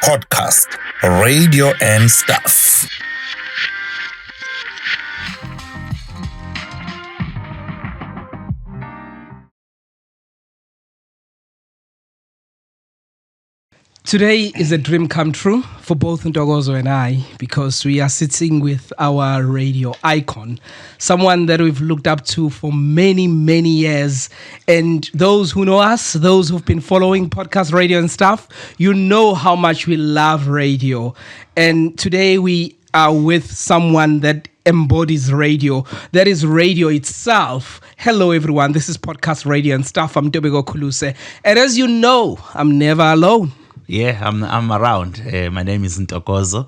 podcast, radio and stuff. Today is a dream come true for both Ntokozo and I because we are sitting with our radio icon, someone that we've looked up to for many, many years. And those who know us, those who've been following podcast radio and stuff, you know how much we love radio. And today we are with someone that embodies radio. That is radio itself. Hello, everyone. This is podcast radio and stuff. I'm Tobeko Kuluse. And as you know, I'm never alone. Yeah, I'm around. My name is Ntokozo.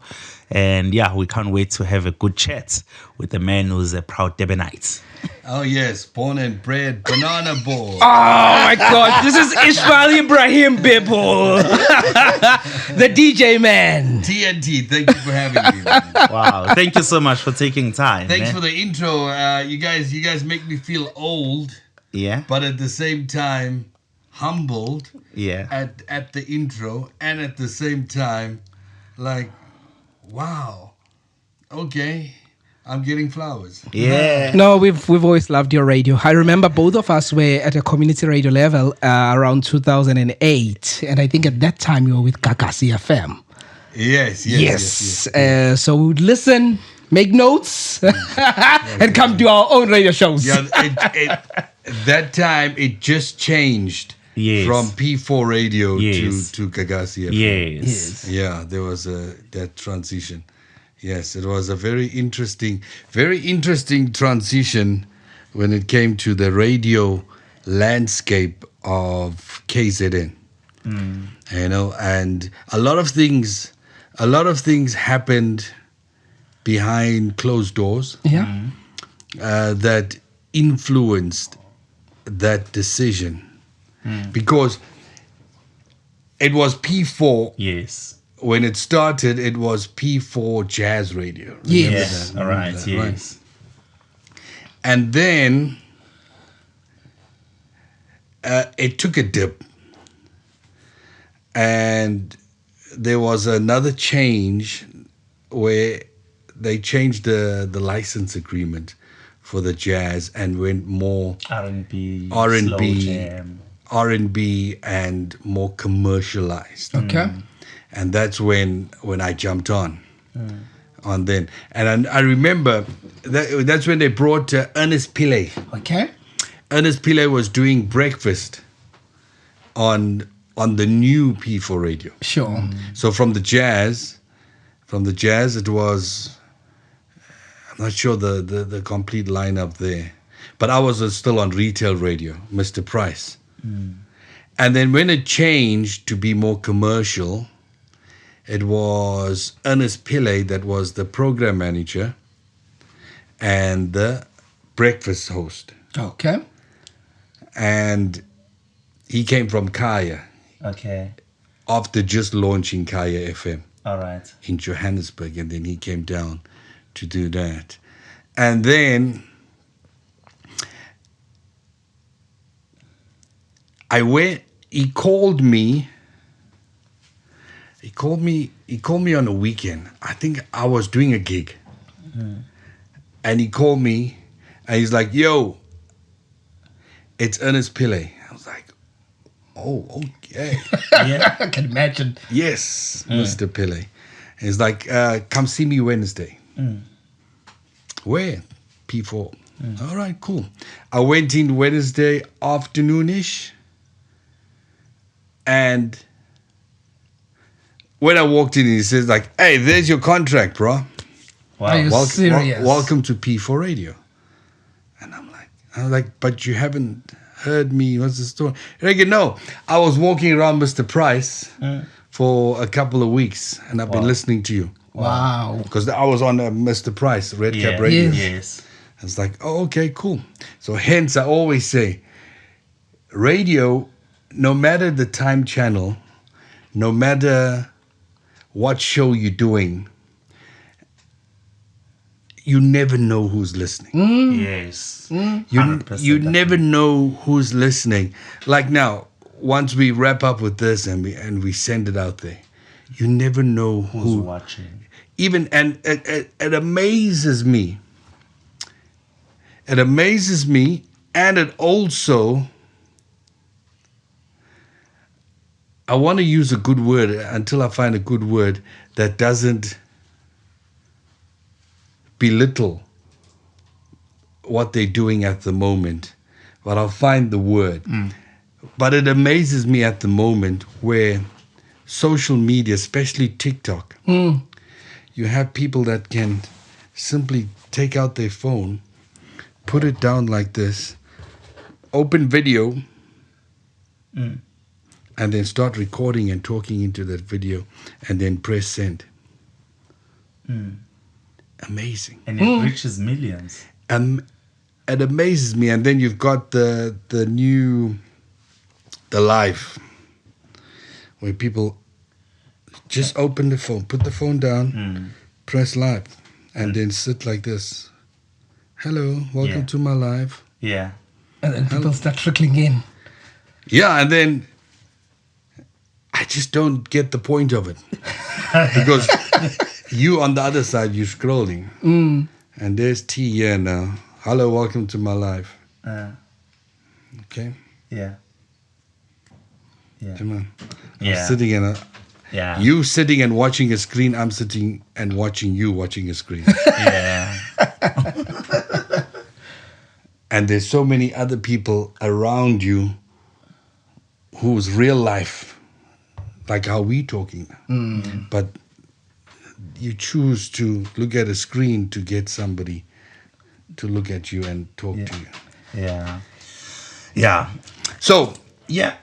And yeah, we can't wait to have a good chat with a man who's a proud Durbanite. Oh, yes. Born and bred banana boy. Oh, my God. This is Ismail Ibrahim Bibble. The DJ man. TNT, thank you for having me. Man. Wow. Thank you so much for taking time. Thanks for the intro. You guys make me feel old. Yeah. But at the same time, humbled. Yeah. At the intro. And at the same time, like, wow. Okay. I'm getting flowers. Yeah. No, we've always loved your radio. I remember both of us were at a community radio level around 2008. And I think at that time you were with Gagasi FM. Yes. So we would listen, make notes, and come to our own radio shows. Yeah, that time it just changed from P4 radio to Gagasi FM. Yes. Yeah, there was that transition. Yes, it was a very interesting transition when it came to the radio landscape of KZN. You know, and a lot of things happened behind closed doors. Yeah. That influenced that decision. Because it was P4. Yes. When it started, it was P4 Jazz Radio. Remember Yes. that? All right. That, Yes. right? And then it took a dip. And there was another change where they changed the license agreement for the jazz and went more RnB, RnB, slow jam. RnB and more commercialized. Okay. And that's when I jumped on then. And I remember that's when they brought Ernest Pillay. Okay. Ernest Pillay was doing breakfast on the new P4 radio. Sure. So from the jazz it was, I'm not sure the complete lineup there, but I was still on retail radio, Mr. Price. And then when it changed to be more commercial, it was Ernest Pillay that was the program manager and the breakfast host. Okay. And he came from Kaya Okay. after just launching Kaya FM. All right. In Johannesburg, and then he came down to do that. And then he called me on a weekend. I think I was doing a gig. And he called me and he's like, "Yo, it's Ernest Pillay." I was like, "Oh, okay." Yeah. I can imagine. Yes, Mr. Pillay. He's like, "Come see me Wednesday." Where? P4. All right, cool. I went in Wednesday afternoonish, and when I walked in, he says like, "Hey, there's your contract, bro. Wow. Are you serious? Welcome to P4 Radio." And I'm like, "But you haven't heard me. What's the story?" And I go, "No, I was walking around Mr. Price for a couple of weeks, and I've been listening to you." Wow. Because I was on Mr. Price, Red Cap Radio. Yes. I was like, "Oh, okay, cool." So hence I always say, radio, no matter the time channel, no matter what show you're doing, you never know who's listening. Yes. You 100% never know who's listening. Like now, once we wrap up with this and we send it out there, You never know Who's watching? Even, and it amazes me. It amazes me, and it also, I want to use a good word until I find a good word that doesn't belittle what they're doing at the moment, but I'll find the word. But it amazes me at the moment where social media, especially TikTok, you have people that can simply take out their phone, put it down like this, open video, and then start recording and talking into that video, and then press send. Amazing. And it reaches millions. It amazes me. And then you've got the live, where people just open the phone, put the phone down, press live, and then sit like this. Hello, welcome to my live. Yeah. And then people start trickling in. Yeah, and then I just don't get the point of it. Because you on the other side, you're scrolling. And there's T here now. Hello, welcome to my live. Okay? Yeah. Come on. Yeah. I'm sitting in a... Yeah. You sitting and watching a screen, I'm sitting and watching you watching a screen. Yeah. And there's so many other people around you whose real life, like how we talking, but you choose to look at a screen to get somebody to look at you and talk to you. Yeah. Yeah. So, Yeah.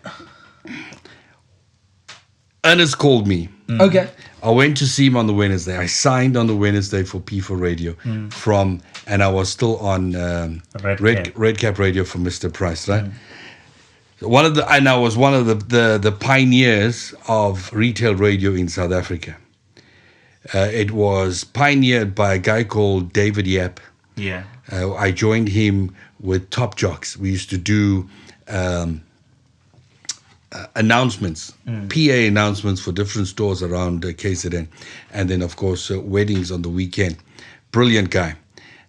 Ernest called me. Okay. I went to see him on the Wednesday. I signed on the Wednesday for P4 Radio and I was still on Red Cap Radio for Mr. Price, right? And I was one of the pioneers of retail radio in South Africa. It was pioneered by a guy called David Yap. Yeah. I joined him with Top Jocks. We used to do announcements, PA announcements for different stores around KZN. And then, of course, weddings on the weekend. Brilliant guy.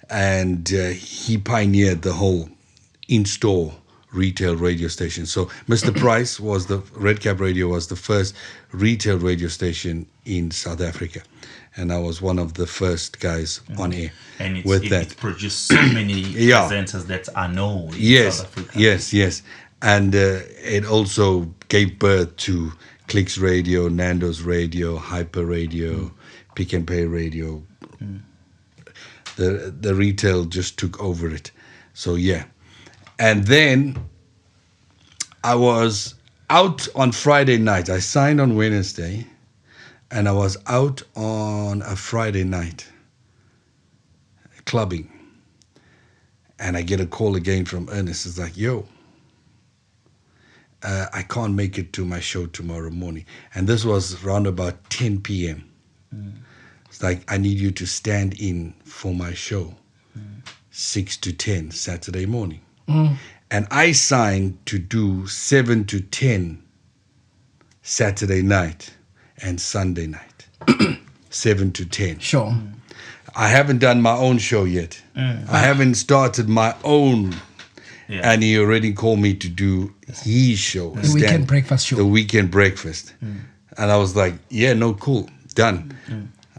And he pioneered the whole in-store retail radio station. So Mr. Price Red Cap Radio was the first retail radio station in South Africa. And I was one of the first guys on air And that. It produced so many presenters that are known in South Africa. Yes. And it also gave birth to Clicks Radio, Nando's Radio, Hyper Radio, Pick and Pay Radio. The retail just took over it. So, yeah. And then I was out on Friday night. I signed on Wednesday, and I was out on a Friday night clubbing. And I get a call again from Ernest. It's like, yo, I can't make it to my show tomorrow morning. And this was around about 10 p.m. It's like, I need you to stand in for my show, 6 to 10 Saturday morning. And I signed to do 7 to 10 Saturday night and Sunday night. 7 to 10. Sure. I haven't done my own show yet. I haven't started my own. Yeah. And he already called me to do his show. The Weekend Breakfast show. The Weekend Breakfast. And I was like, yeah, no, cool, done.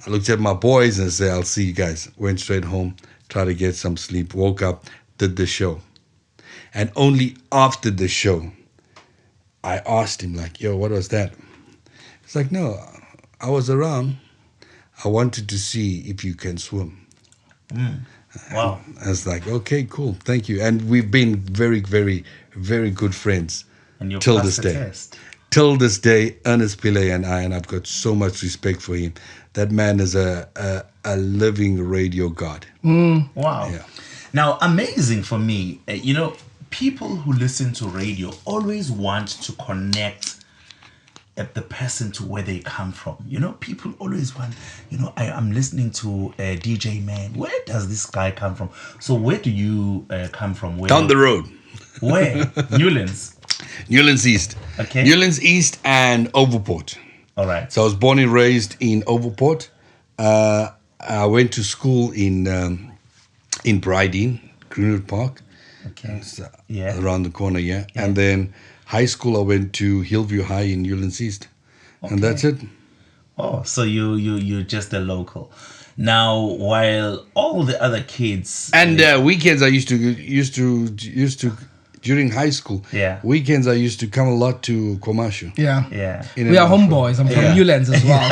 I looked at my boys and said, I'll see you guys. Went straight home, tried to get some sleep, woke up, did the show. And only after the show, I asked him, like, yo, what was that? It's like, no, I was around. I wanted to see if you can swim. Wow. I was like, okay, cool, thank you. And we've been very, very, very good friends And till this day. Till this day, Ernest Pillay and I've got so much respect for him. That man is a living radio god. Wow. Yeah. Now, amazing for me, people who listen to radio always want to connect the person to where they come from. People always want, I'm listening to a DJ man. Where does this guy come from? So where do you come from? Where? Down the road. Where? Newlands. Newlands East. Okay. Newlands East and Overport. All right. So I was born and raised in Overport. I went to school in Brydean, Greenwood Park. Okay. It's, Yeah. around the corner, yeah. And then high school, I went to Hillview High in Newlands East. And that's it. Oh, so you're just a local. Now, while all the other kids And weekends, I used to during high school. Yeah. Weekends, I used to come a lot to Komashu. Yeah. yeah. In We and are out from- homeboys. I'm from Newlands as well.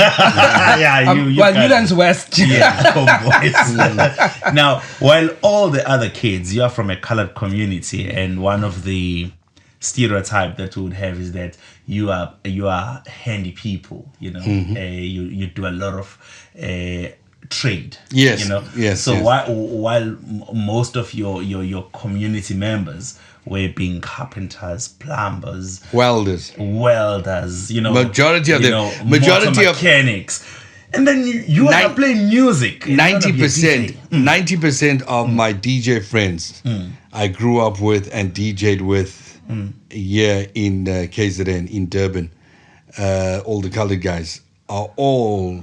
yeah, you Well, got Newlands it. West. Yeah, homeboys. Now, while all the other kids, you are from a colored community, and one of the stereotype that we would have is that you are handy people. You know, you do a lot of trade. Yes, you know. yes, So yes. while most of your community members were being carpenters, plumbers, Welders. welders, you know, Majority of you them- know, majority motor of- mechanics, and then you are Nine- playing music. in front of your 90%, DJ. 90% of my DJ friends I grew up with and DJ'd with here in KZN, in Durban. All the colored guys are all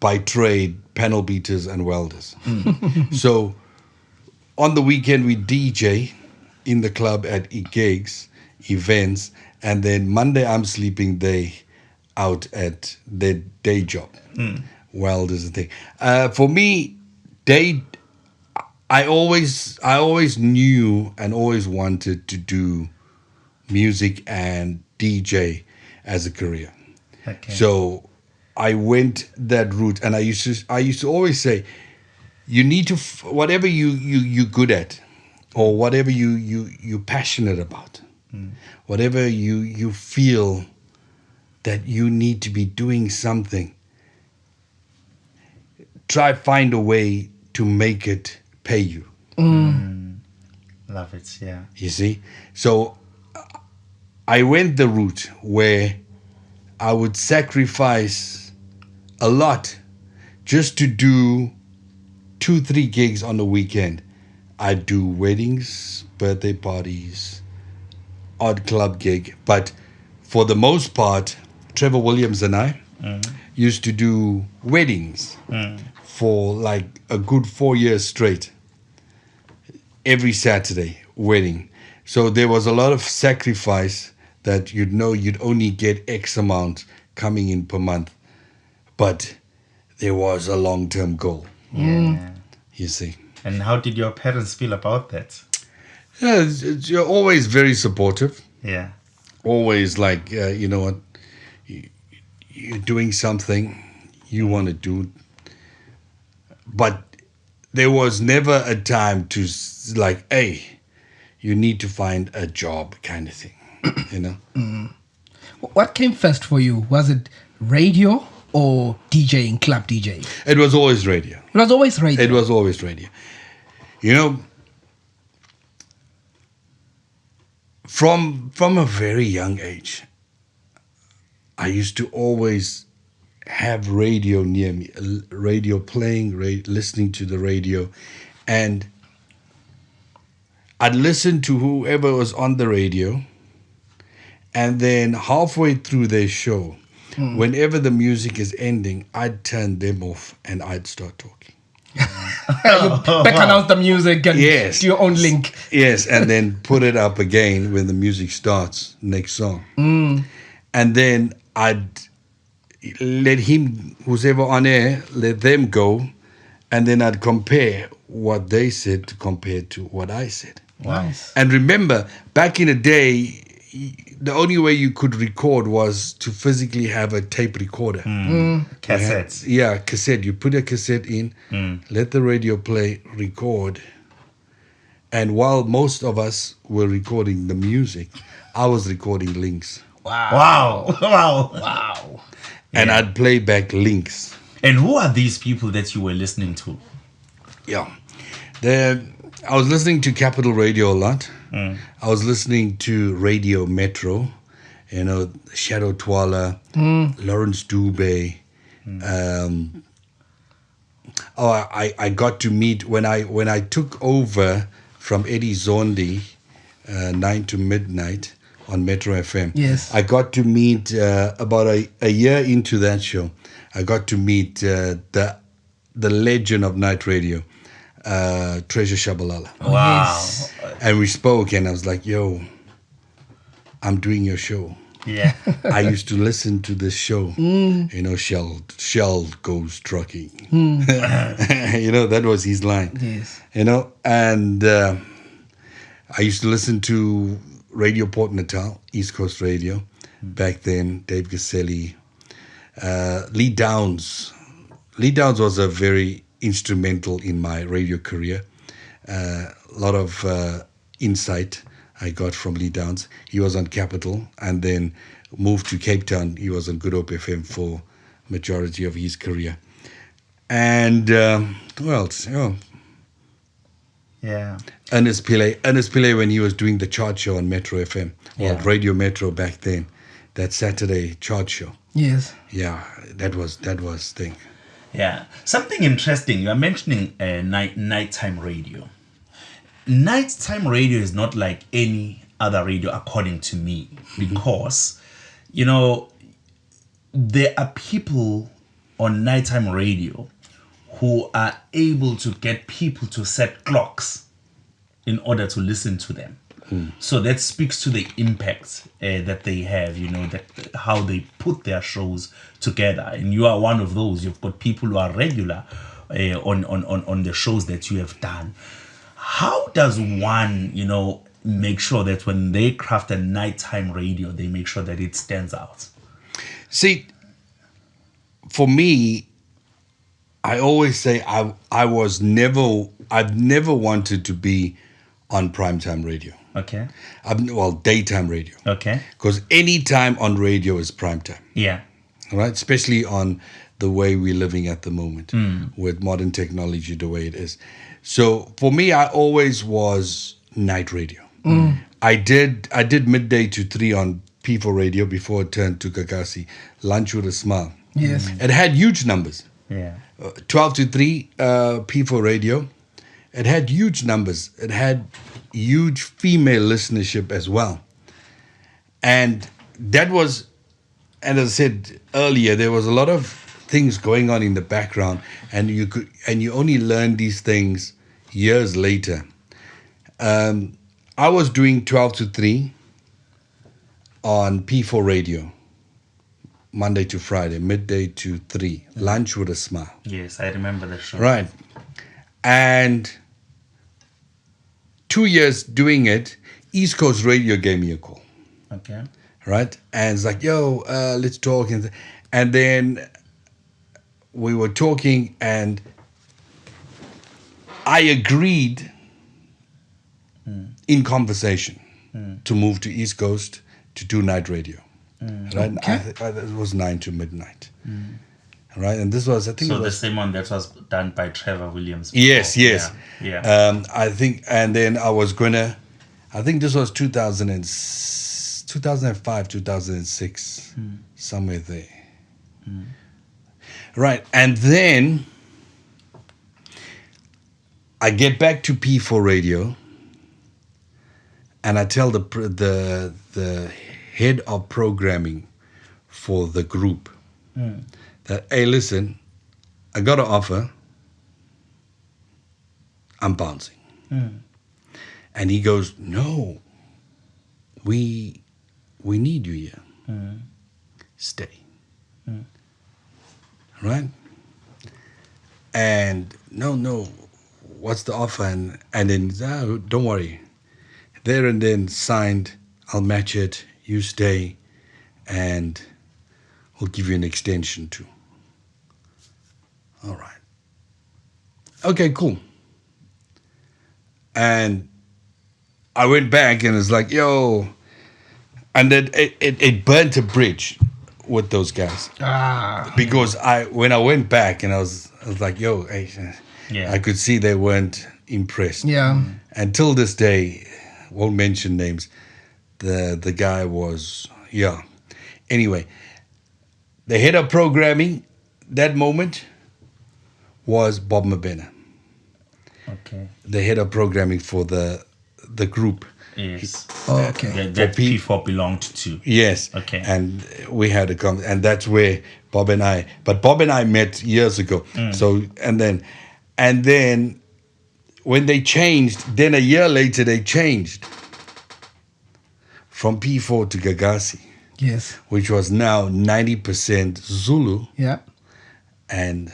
by trade panel beaters and welders. So on the weekend we DJ in the club at gigs, events, and then Monday I'm sleeping, they out at their day job. Welders and thing. For me, I always knew and always wanted to do music and DJ as a career. Okay. So I went that route, and I used to always say, you need to whatever you're good at, or whatever you're passionate about, whatever you feel that you need to be doing something. Try find a way to make it pay you. Love it. Yeah. You see? So I went the route where I would sacrifice a lot just to do 2-3 gigs on the weekend. I'd do weddings, birthday parties, odd club gig. But for the most part, Trevor Williams and I used to do weddings for like a good 4 years straight. Every Saturday, wedding. So there was a lot of sacrifice that you'd know you'd only get X amount coming in per month. But there was a long-term goal, Yeah. you see. And how did your parents feel about that? Yeah, you're always very supportive. Yeah. Always like, you know what, you're doing something you want to do. But there was never a time to like, hey, you need to find a job kind of thing, you know? What came first for you? Was it radio or DJing, club DJing? It was always radio. It was always radio. It was always radio. You know, from a very young age, I used to always have radio near me, radio playing, listening to the radio, and I'd listen to whoever was on the radio, and then halfway through their show, whenever the music is ending, I'd turn them off and I'd start talking. Back announce the music and Yes. do your own link. Yes, and then put it up again when the music starts, next song. And then I'd let him, who's ever on air, let them go, and then I'd compare what they said to compare to what I said. Nice. And remember, back in the day, the only way you could record was to physically have a tape recorder. Cassettes. Yeah, cassette. You put a cassette in, let the radio play, record. And while most of us were recording the music, I was recording links. Wow. Wow. Wow. And I'd play back links. And who are these people that you were listening to? Yeah. I was listening to Capital Radio a lot. I was listening to Radio Metro, you know, Shadow Twala, Lawrence Dube. I got to meet when I took over from Eddie Zondi, 9 to midnight on Metro FM. Yes. I got to meet about a year into that show. I got to meet the legend of night radio, Treasure Shabalala. Wow. Yes. And we spoke, and I was like, "Yo, I'm doing your show. Yeah. I used to listen to this show. You know, Shell goes trucking. You know, that was his line. Yes. You know, and I used to listen to Radio Port Natal, East Coast Radio, back then. Dave Gaselli, Lee Downs. Lee Downs was a very instrumental in my radio career. A lot of insight I got from Lee Downs. He was on Capital and then moved to Cape Town. He was on Good Hope FM for majority of his career. And who else? Oh, Yeah. Ernest Pillay when he was doing the chart show on Metro FM, or Yeah. Radio Metro back then, that Saturday chart show. Yes. Yeah, that was thing. Yeah. Something interesting. You are mentioning nighttime radio. Nighttime radio is not like any other radio, according to me, because, you know, there are people on nighttime radio who are able to get people to set clocks in order to listen to them. So that speaks to the impact that they have, you know, that how they put their shows together. And you are one of those. You've got people who are regular on the shows that you have done. How does one, you know, make sure that when they craft a nighttime radio, they make sure that it stands out? See, for me, I always say I've never wanted to be on primetime radio. Okay. Daytime radio. Okay. Because any time on radio is primetime. Yeah. Right? Especially on the way we're living at the moment with modern technology the way it is. So for me, I always was night radio. I did midday to 3 on P4 radio before it turned to Gagasi, Lunch with a Smile. Yes. It had huge numbers. Yeah. 12 to 3 P4 radio. It had huge numbers. It had huge female listenership as well. And that was, and as I said earlier, there was a lot of things going on in the background, and you only learn these things years later. I was doing 12 to 3 on P4 radio, Monday to Friday, midday to 3, Lunch with a Smile. Yes, I remember the show. Right. And 2 years doing it, East Coast Radio gave me a call. Okay. Right? And it's like, yo, let's talk. And then we were talking, and I agreed in conversation to move to East Coast to do night radio. Right? Okay. It was 9 to midnight. Right? And this was, I think, So it the was, same one that was done by Trevor Williams. yes. Yeah. Yeah. I think, and then I was I think this was 2005, 2006, somewhere there. Right. And then I get back to P4 radio, and I tell the head of programming for the group that, hey, listen, I got an offer. I'm bouncing. And he goes, no, we need you here. Stay. Right? And no, what's the offer? And then, don't worry. There and then signed, I'll match it, you stay, and we'll give you an extension too. All right. Okay, cool. And I went back and it's like, yo, and then it burnt a bridge with those guys. Because when I went back and I was like, yo, I could see they weren't impressed. Yeah. Until this day, won't mention names, the guy was, yeah. Anyway, the head of programming that moment was Bob Mabena. Okay. The head of programming for the group. Yes. Oh, okay. That P4 belonged to. Yes. Okay. And we had and that's where Bob and I met years ago. So, and then when they changed, then a year later they changed from P4 to Gagasi, Yes. which was now 90% Zulu Yeah. and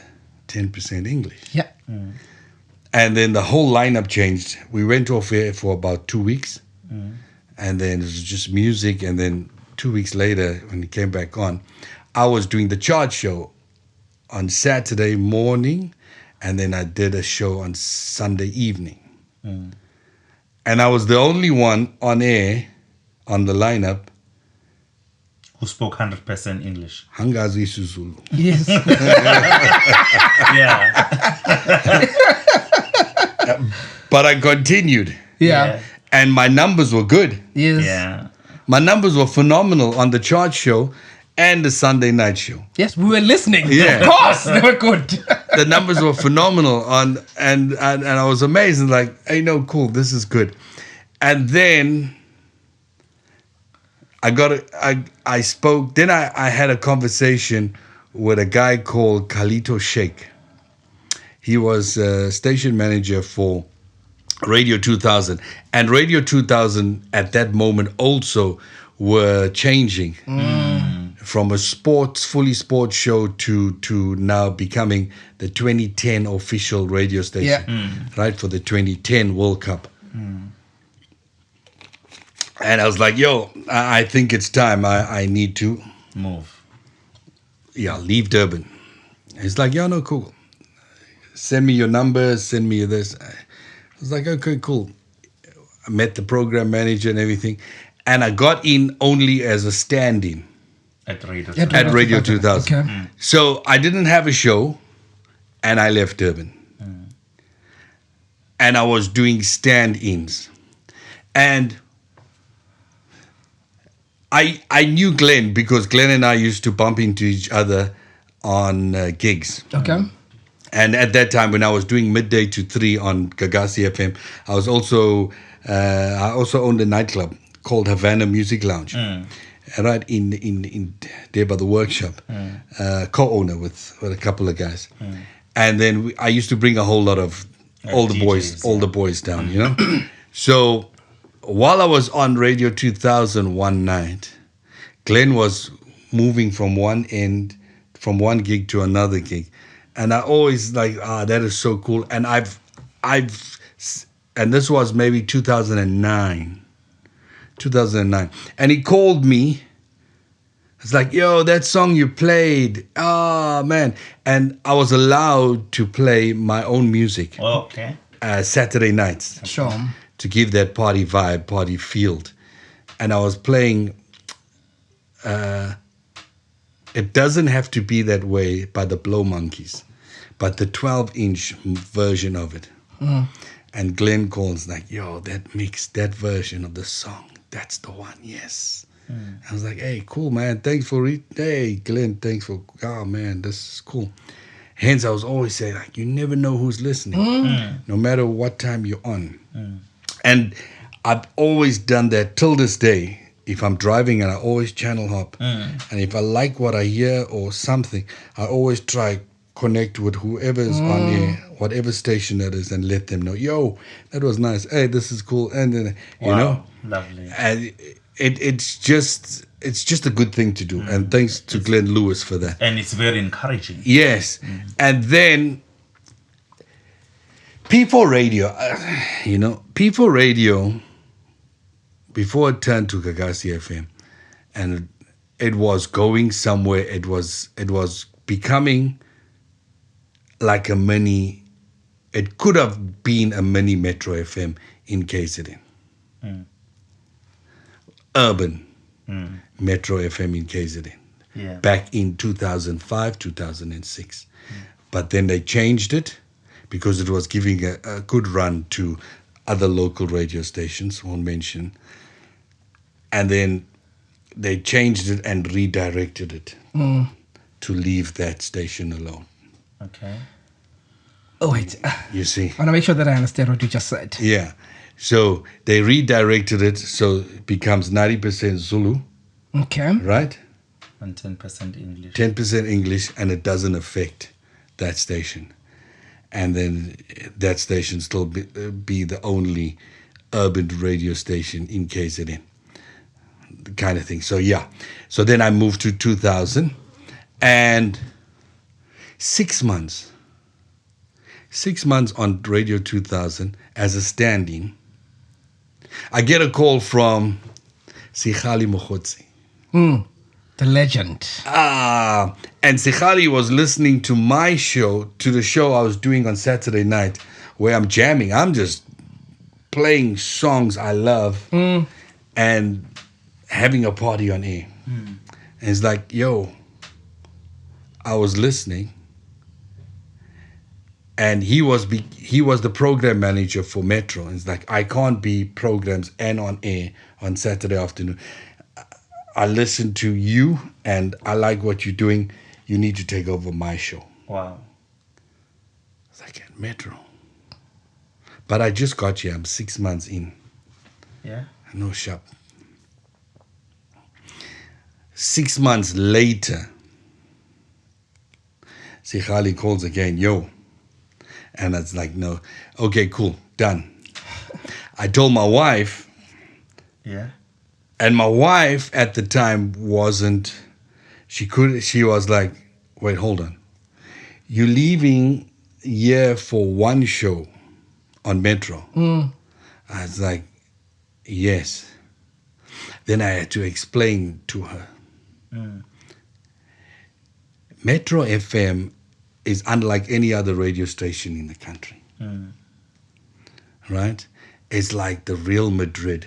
10% English. Yeah. And then the whole lineup changed. We went off air for about 2 weeks. And then it was just music. And then 2 weeks later, when it came back on, I was doing the chart show on Saturday morning. And then I did a show on Sunday evening. And I was the only one on air on the lineup. Who spoke 100% English. Hangazi Zulu. Yes. Yeah. But I continued. Yeah. And my numbers were good. Yes. Yeah. My numbers were phenomenal on the chart show and the Sunday night show. Yes, we were listening. Yeah. Of course, they were good. The numbers were phenomenal and I was amazed and like, hey, no, cool, this is good. And then I spoke, then I had a conversation with a guy called Khalito Sheikh. He was a station manager for Radio 2000. And Radio 2000 at that moment also were changing from a fully sports show to now becoming the 2010 official radio station, right, for the 2010 World Cup. And I was like, yo, I think it's time. I need to leave Durban. He's like, yo, no, cool. Send me your numbers, send me this. I was like, okay, cool. I met the program manager and everything. And I got in only as a stand-in. At Radio 2000. At Radio 2000. Okay. So I didn't have a show and I left Durban. And I was doing stand-ins. And I knew Glenn because Glenn and I used to bump into each other on gigs. Okay. And at that time, when I was doing midday to 3 on Gagasi FM, I also owned a nightclub called Havana Music Lounge, right in there by the workshop, co-owner with a couple of guys. And then I used to bring a whole lot of all the boys down, you know. So while I was on Radio 2000 one night, Glenn was moving from one gig to another gig. And I always like, that is so cool. And and this was maybe 2009. And he called me. It's like, yo, that song you played. Oh, man. And I was allowed to play my own music. Okay. Saturday nights. Sure. To give that party vibe, party feel. And I was playing, It Doesn't Have to Be That Way by the Blow Monkeys, but the 12-inch version of it. And Glenn calls like, yo, that version of the song, that's the one, yes. I was like, hey, cool, man. Thanks for hey, Glenn, thanks for, oh, man, this is cool. Hence, I was always saying, like, you never know who's listening, no matter what time you're on. And I've always done that till this day. If I'm driving and I always channel hop, and if I like what I hear or something, I always try connect with whoever's on here, whatever station that is, and let them know, yo, that was nice. Hey, this is cool. And then, you know, lovely. And it's just a good thing to do. And thanks to Glenn Lewis for that. And it's very encouraging. Yes. And then P4 Radio, P4 Radio, before it turned to Gagasi FM, and it was going somewhere. It was becoming like a mini. It could have been a mini Metro FM in KZN. Urban Metro FM in KZN. Yeah. Back in 2005, 2006. But then they changed it because it was giving a good run to other local radio stations, won't mention. And then they changed it and redirected it to leave that station alone. Okay. Oh, wait. You see? I want to make sure that I understand what you just said. Yeah. So they redirected it so it becomes 90% Zulu, Okay. right? And 10% English. 10% English, and it doesn't affect that station. And then that station still be the only urban radio station in KZN, kind of thing. So yeah, so then I moved to 2000, and 6 months on Radio 2000 as a stand-in, I get a call from Sikhali Mokhotsi. The legend. And Sikhali was listening to my show, to the show I was doing on Saturday night, where I'm jamming. I'm just playing songs I love and having a party on air. And it's like, yo, I was listening, and he was the program manager for Metro. And it's like, I can't be programs and on air on Saturday afternoon. I listen to you, and I like what you're doing. You need to take over my show. Wow. It's like, at Metro. But I just got here. I'm 6 months in. Yeah. No shop. 6 months later, Sikhali calls again, yo. And it's like, no. Okay, cool, done. I told my wife, Yeah. and my wife at the time she was like, wait, hold on. You're leaving here for one show on Metro. I was like, yes. Then I had to explain to her. Metro FM is unlike any other radio station in the country. Right? It's like the Real Madrid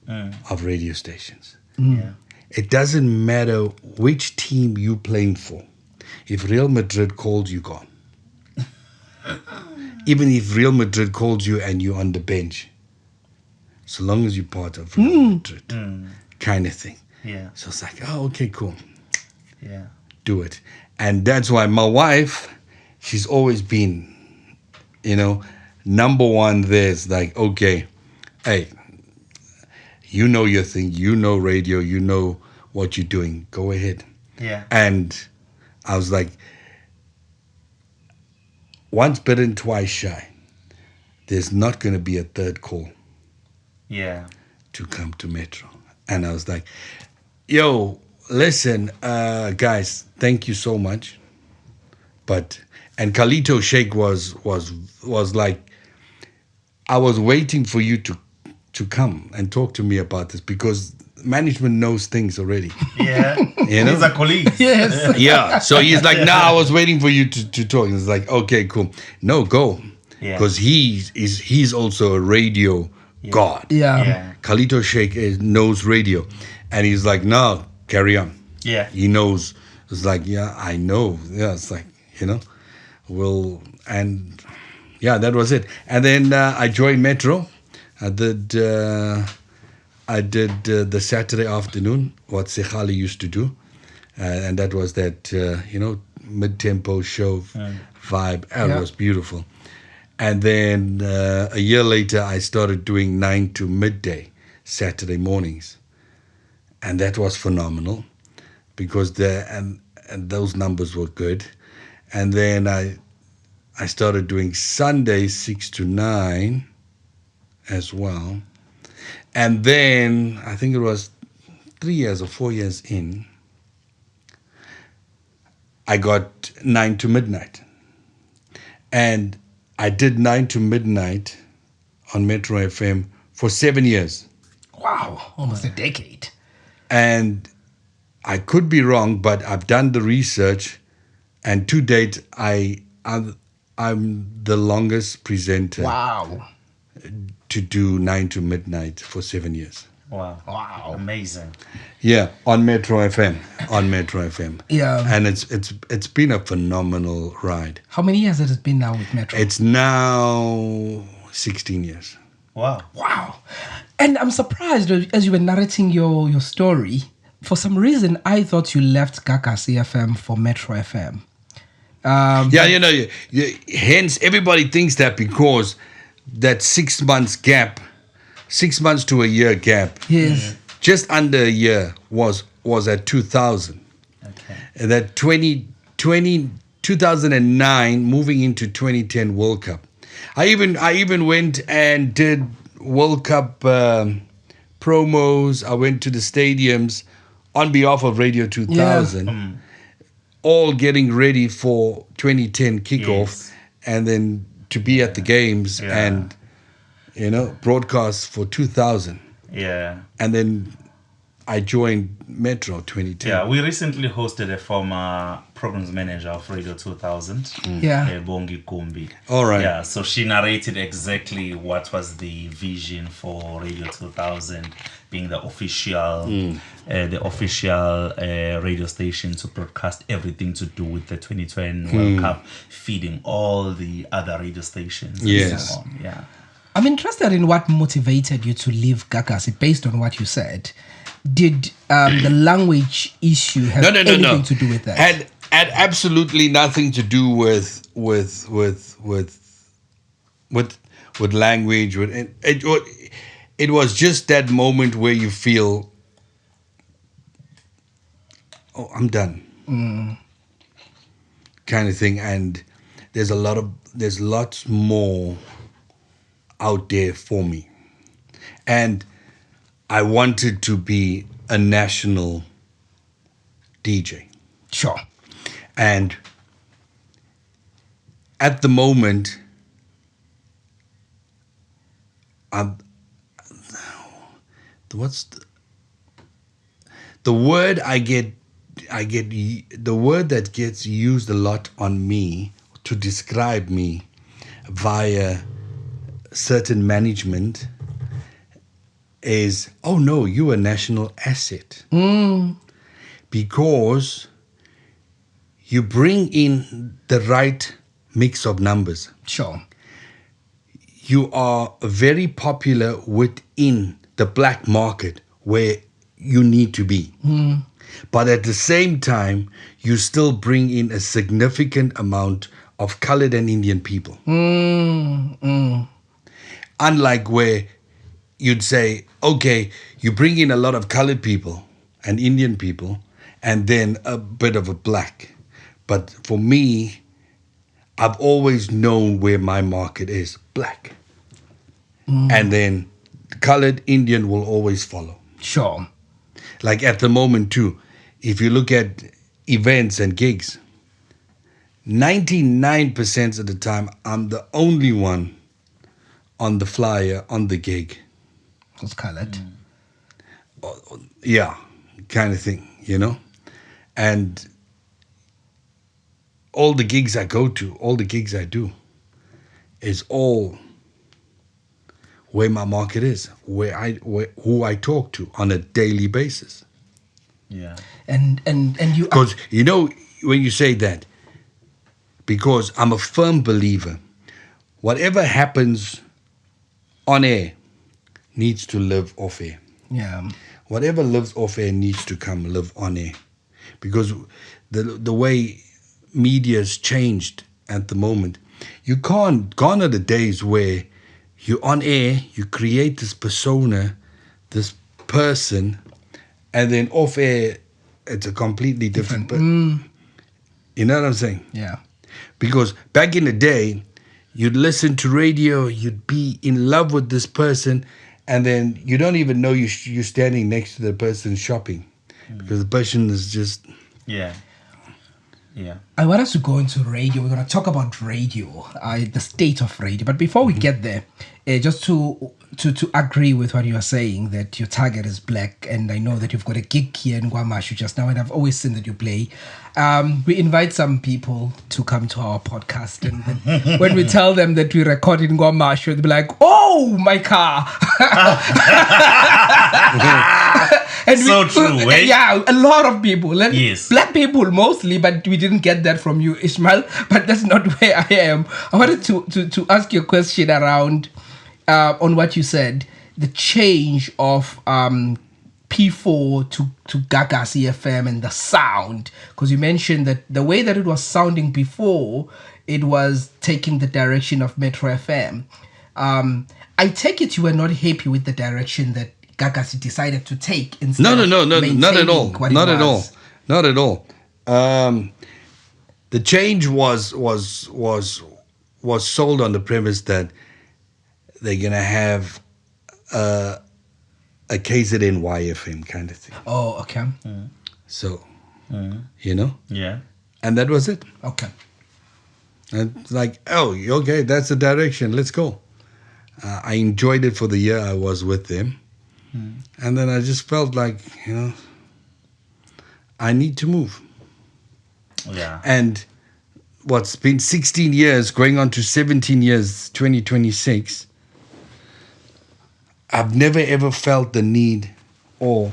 of radio stations. Yeah. It doesn't matter which team you're playing for. If Real Madrid calls, you gone. Even if Real Madrid calls you and you're on the bench, so long as you're part of Real Madrid, kind of thing. Yeah. So it's like, oh, okay, cool. Yeah. Do it. And that's why my wife, she's always been, number one there. It's like, okay, hey, you know your thing, you know radio, you know what you're doing, go ahead. Yeah. And I was like, once bitten, twice shy. There's not going to be a third call Yeah. to come to Metro. And I was like, yo, listen, guys, thank you so much. And Khalito Sheikh was like, I was waiting for you to come and talk to me about this, because management knows things already. Yeah. You know? These are colleagues. Yes. Yeah. So he's like, nah, I was waiting for you to talk. And it's like, okay, cool. No, go. Yeah. Because he's also a radio god. Yeah. Yeah. Khalito Sheikh knows radio. And he's like, no, carry on. Yeah. He knows. It's like, yeah, I know. Yeah, it's like, and yeah, that was it. And then I joined Metro. I did the Saturday afternoon, what Sikhali used to do. And that was that, mid-tempo show vibe. And it was beautiful. And then a year later, I started doing 9 to midday, Saturday mornings. And that was phenomenal, because and those numbers were good. And then I started doing Sunday 6 to 9 as well. And then I think it was 3 years or 4 years in, I got 9 to midnight. And I did 9 to midnight on Metro FM for 7 years. Wow. Almost a decade. And I could be wrong, but I've done the research, and to date, I'm the longest presenter Wow. to do 9 to midnight for 7 years. Wow. Wow. Amazing. Yeah, on Metro FM. Yeah. And it's been a phenomenal ride. How many years has it been now with Metro? It's now 16 years. Wow. Wow. And I'm surprised as you were narrating your story. For some reason, I thought you left Gagasi FM for Metro FM. Yeah, hence everybody thinks that, because that 6 months gap, 6 months to a year gap. Yes. Just under a year was at 2000. Okay. And that 2009 moving into 2010 World Cup. I even went and did World Cup promos. I went to the stadiums on behalf of Radio 2000, all getting ready for 2010 kickoff, and then to be at the games and broadcast for 2000. Yeah. And then I joined Metro 2010. Yeah, we recently hosted a former programs manager of Radio 2000, Bongi Kumbi. All right. Yeah, so she narrated exactly what was the vision for Radio 2000, being the official radio station to broadcast everything to do with the 2010 World Cup, feeding all the other radio stations. Yes. And so on. Yeah. I'm interested in what motivated you to leave Gagasi based on what you said. Did the language issue have anything to do with that? Had absolutely nothing to do with language. It was just that moment where you feel, oh, I'm done, kind of thing. And there's lots more out there for me, and I wanted to be a national DJ. Sure. And at the moment, the word the word that gets used a lot on me to describe me via certain management is, oh no, you're a national asset. Because you bring in the right mix of numbers. Sure. You are very popular within the black market where you need to be. But at the same time, you still bring in a significant amount of colored and Indian people. Unlike where you'd say, okay, you bring in a lot of colored people and Indian people and then a bit of a black. But for me, I've always known where my market is, black. And then colored Indian will always follow. Sure. Like at the moment too, if you look at events and gigs, 99% of the time, I'm the only one on the flyer, on the gig. Who's colored? Yeah, kind of thing, And all the gigs I go to, all the gigs I do, is all where my market is, who I talk to on a daily basis. Yeah. And you... Because, when you say that, because I'm a firm believer, whatever happens on air needs to live off air. Yeah. Whatever lives off air needs to come live on air. Because the way media's changed at the moment, gone are the days where you're on air, you create this persona, this person, and then off air, it's a completely different person. You know what I'm saying? Yeah. Because back in the day, you'd listen to radio, you'd be in love with this person, and then you don't even know you're standing next to the person shopping. Because the person is just... Yeah. Yeah. I want us to go into radio. We're going to talk about radio, the state of radio. But before we get there, just to agree with what you are saying, that your target is black, and I know that you've got a gig here in Guamashu just now, and I've always seen that you play. We invite some people to come to our podcast, and then when we tell them that we record in Guamashu, they'll be like, "Oh, my car!" And so true, eh? Yeah, a lot of people. Yes. Black people mostly, but we didn't get that from you, Ismail. But that's not where I am. I wanted to ask you a question around on what you said, the change of P4 to Gagasi FM and the sound. Because you mentioned that the way that it was sounding before, it was taking the direction of Metro FM. I take it you were not happy with the direction that Gagasi decided to take instead No, of not at all. maintaining what it Not at all. was. Not at all. The change was sold on the premise that they're gonna have a KZN YFM kind of thing. Oh, okay. So, you know, Yeah. and that was it. Okay. And it's like, oh, okay, that's the direction. Let's go. I enjoyed it for the year I was with them, and then I just felt like, you know, I need to move. Yeah. And what's been 16 years, going on to 17 years, 2026, I've never ever felt the need or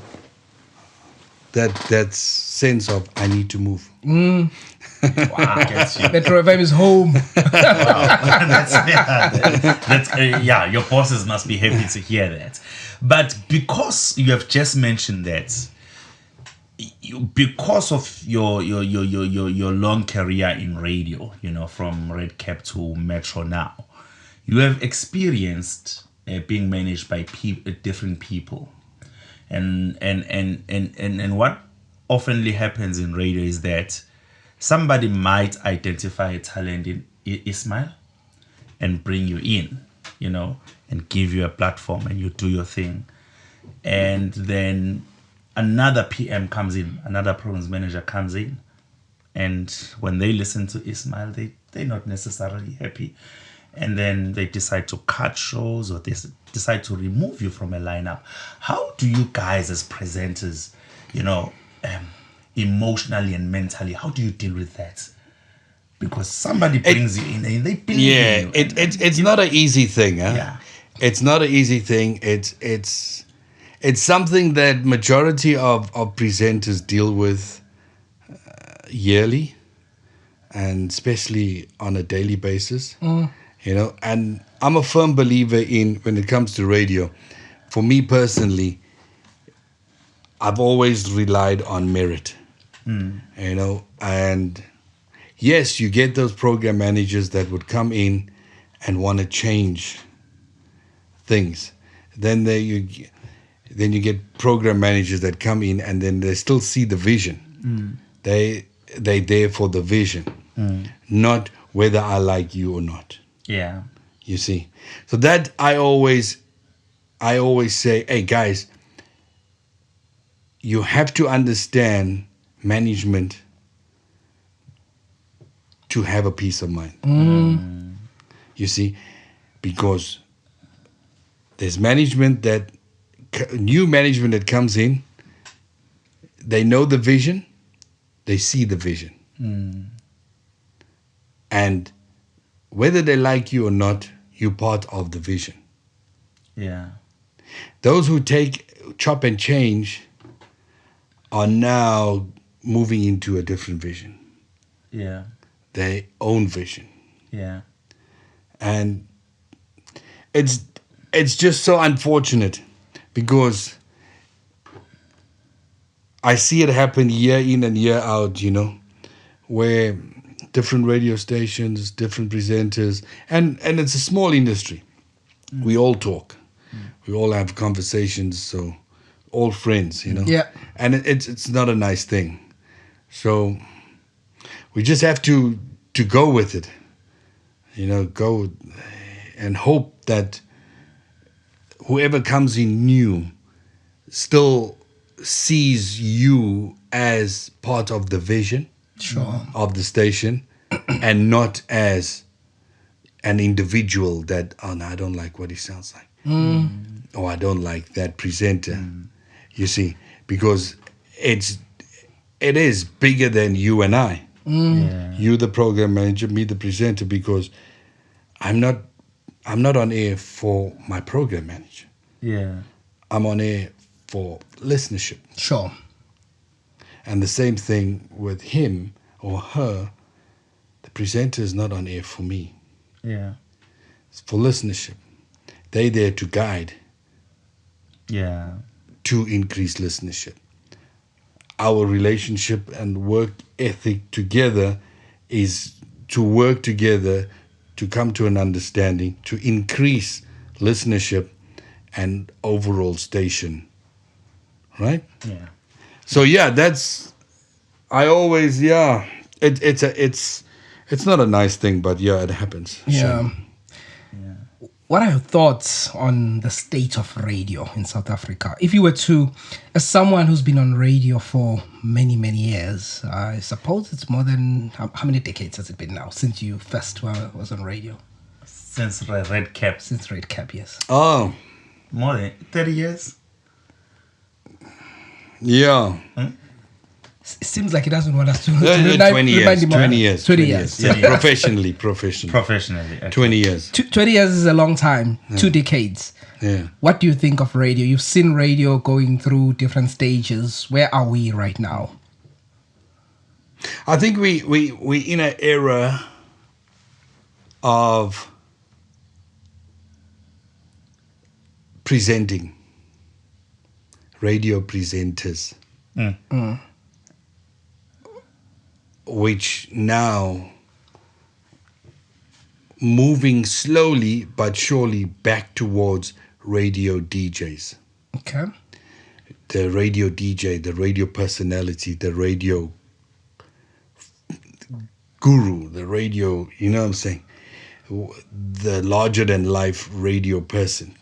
that sense of I need to move. Wow. Gets you. Metro FM is home. Yeah, your bosses must be happy to hear that. But because you have just mentioned that, because of your long career in radio, you know, from Red Cap to Metro now, you have experienced being managed by different people, and what oftenly happens in radio is that somebody might identify a talent in Ismail and bring you in, you know, and give you a platform and you do your thing. And then another PM comes in, another programs manager comes in. And when they listen to Ismail, they're not necessarily happy. And then they decide to cut shows or they decide to remove you from a lineup. How do you guys as presenters, you know, emotionally and mentally, how do you deal with that? Because somebody brings you in and they believe in you. It's not an easy thing, huh? Yeah. It's not an easy thing. It's something that majority of presenters deal with yearly, and especially on a daily basis. You know, and I'm a firm believer in when it comes to radio. For me personally, I've always relied on merit. You know, and yes, you get those program managers that would come in and want to change things. Then you get program managers that come in and then they still see the vision. They're there for the vision, not whether I like you or not. Yeah. You see, so that I always say, hey guys, you have to understand management to have a peace of mind. You see, because there's management new management that comes in, they know the vision, they see the vision. And whether they like you or not, you're part of the vision. Yeah. Those who take chop and change are now moving into a different vision, Yeah. their own vision. Yeah. And it's just so unfortunate because I see it happen year in and year out, you know, where different radio stations, different presenters, and it's a small industry. We all talk. We all have conversations, so all friends, you know. Yeah. And it's not a nice thing. So we just have to go with it. You know, go and hope that whoever comes in new still sees you as part of the vision of the station and not as an individual that, oh no, I don't like what he sounds like. Or I don't like that presenter. You see, because it is bigger than you and I. Yeah. You the program manager, me the presenter, because I'm not on air for my program manager. Yeah. I'm on air for listenership. Sure. And the same thing with him or her. The presenter is not on air for me. Yeah. It's for listenership. They're there to guide, Yeah. to increase listenership. Our relationship and work ethic together is to work together to come to an understanding, to increase listenership and overall station. Right? Yeah. So yeah, that's, I always, it's not a nice thing, but yeah, it happens. Yeah. What are your thoughts on the state of radio in South Africa? If you were to, as someone who's been on radio for many, many years, I suppose it's more than, how many decades has it been now since you first was on radio? Since Red Cap. Since Red Cap, yes. Oh. More than 30 years? Yeah. It seems like he doesn't want us to 20 years. 20 years. 20 years. Yeah. Professionally. Professionally. Okay. 20 years. 20 years is a long time. 2 decades. Yeah. What do you think of radio? You've seen radio going through different stages. Where are we right now? I think we in an era of presenting, radio presenters, which now moving slowly but surely back towards radio DJs. Okay. The radio DJ, the radio personality, the radio guru, the radio, you know what I'm saying? The larger than life radio person.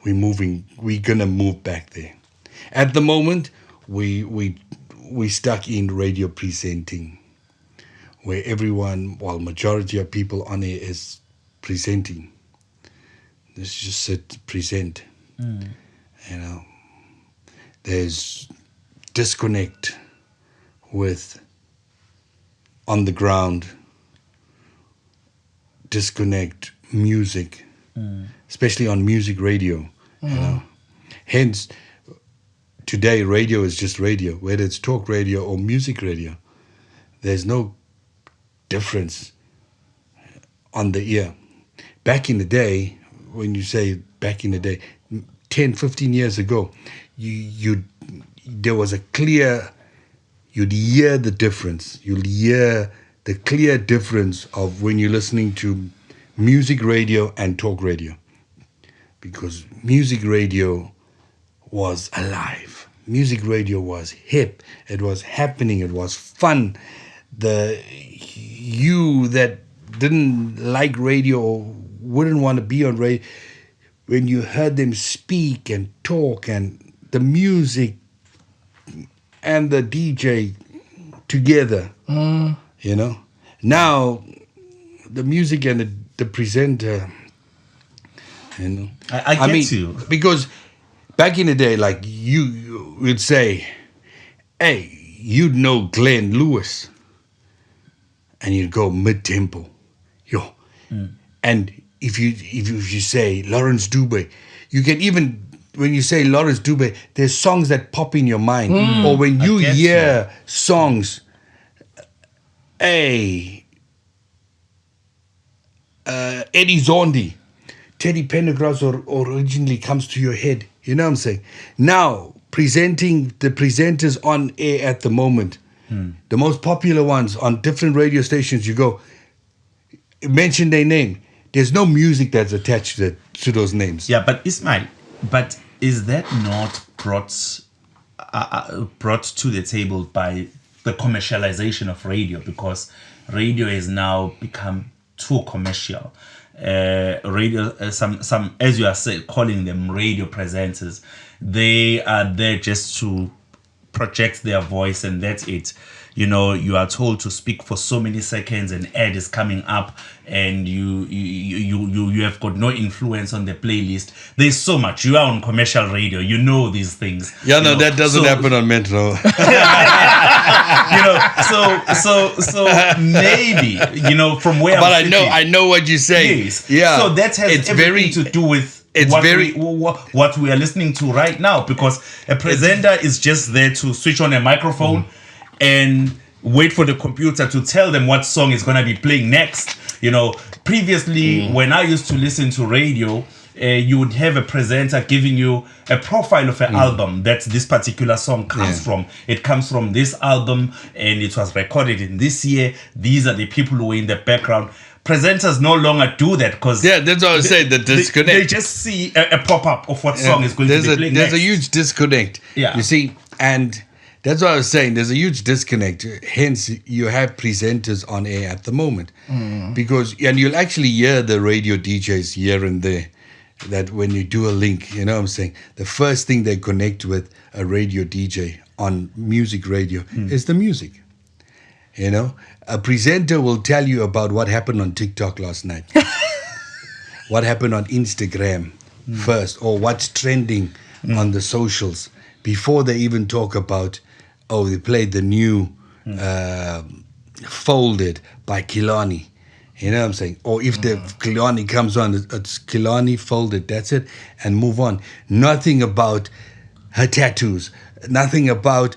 We're gonna move back there. At the moment, we stuck in radio presenting, where everyone, majority of people on air is presenting. Let's just sit, present. You know, there's disconnect with on the ground, disconnect music, especially on music radio. You know, hence today radio is just radio, whether it's talk radio or music radio. There's no difference on the ear. Back in the day, when you say back in the day, 10, 15 years ago, there was a clear, you'd hear the difference. You'll hear the clear difference of when you're listening to music radio and talk radio. Because music radio was alive. Music radio was hip. It was happening. It was fun. You that didn't like radio or wouldn't want to be on radio, when you heard them speak and talk and the music and the DJ together, you know. Now, the music and the presenter, you know. I get you. Because back in the day, like you would say, hey, you'd know Glenn Lewis. And you'd go mid-tempo. Yo. And if you say Lawrence Dubé, you can even, when you say Lawrence Dubé, there's songs that pop in your mind. Or when you hear songs, Eddie Zondi, Teddy Pendergrass originally comes to your head. You know what I'm saying? Now, presenting the presenters on air at the moment, the most popular ones on different radio stations, you go, mention their name. There's no music that's attached to those names. Yeah, but Ismail, is that not brought to the table by the commercialization of radio? Because radio has now become too commercial. Radio, some as you are calling them radio presenters, they are there just to project their voice and that's it. You know, you are told to speak for so many seconds, an ad is coming up, and you have got no influence on the playlist. There's so much. You are on commercial radio. You know these things. Yeah, no, that doesn't happen on Metro. So maybe, from where. But I know what you're saying. Yes. Yeah. So that has everything to do with. What we are listening to right now, because a presenter is just there to switch on a microphone and wait for the computer to tell them what song is going to be playing next. Previously, when I used to listen to radio, you would have a presenter giving you a profile of an album that this particular song comes from. It comes from this album and it was recorded in this year. These are the people who were in the background. presenters no longer do that because that's what I was saying. The disconnect. They just see a pop-up of what song is going to be playing There's next. a huge disconnect. Yeah. You see, and that's what I was saying. There's a huge disconnect. Hence, you have presenters on air at the moment. Because, and you'll actually hear the radio DJs here and there, that when you do a link, you know what I'm saying, the first thing they connect with a radio DJ on music radio is the music. You know, a presenter will tell you about what happened on TikTok last night, what happened on Instagram first, or what's trending on the socials before they even talk about, they played the new Folded by Kilani. You know what I'm saying? Or if the Kilani comes on, it's Kilani Folded, that's it, and move on. Nothing about her tattoos. Nothing about,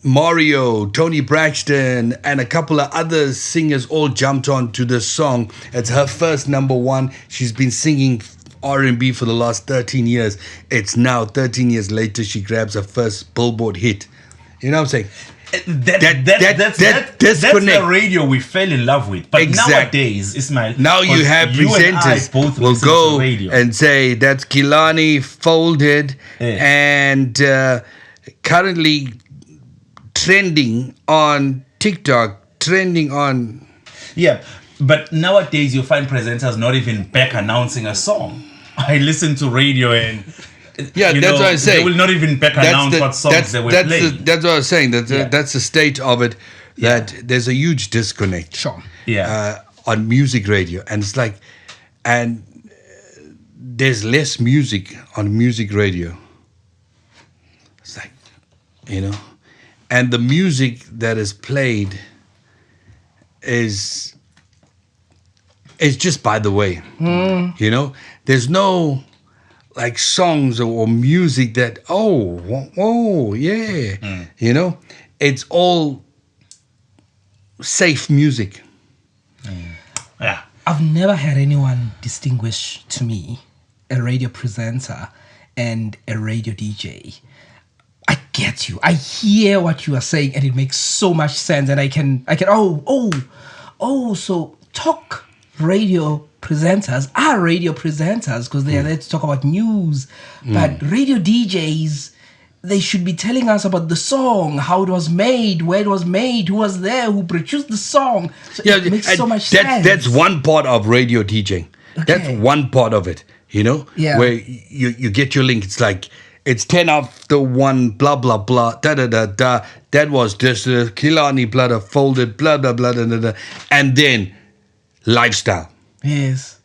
Mario, Tony Braxton, and a couple of other singers all jumped on to this song. It's her first number one. She's been singing R&B for the last 13 years. It's now 13 years later, she grabs her first Billboard hit. You know what I'm saying? That's the radio we fell in love with. But nowadays, Ismail, now you have presenters both will go and say that's Kilani Folded and currently trending on TikTok, trending on... Yeah, but nowadays you find presenters not even back announcing a song. I listen to radio and... Yeah, that's what I say. They will not even back announce what songs they will play. That's what I was saying. That's the state of it, that there's a huge disconnect. Sure. On music radio. And it's like... And there's less music on music radio. It's like, you know... And the music that is played is just by the way. You know? There's no like songs or music that, you know? It's all safe music. Yeah. I've never had anyone distinguish to me a radio presenter and a radio DJ. I get you. I hear what you are saying, and it makes so much sense. And I can. So talk radio presenters are radio presenters because they are there to talk about news. But radio DJs, they should be telling us about the song, how it was made, where it was made, who was there, who produced the song. So it makes so much sense. That's one part of radio DJing. Okay. That's one part of it. You know, where you get your link. It's like. It's 10 after 1, blah, blah, blah, da-da-da-da. That was just Kilani, blah, Folded, blah, blah, blah, da-da-da. And then lifestyle. Yes.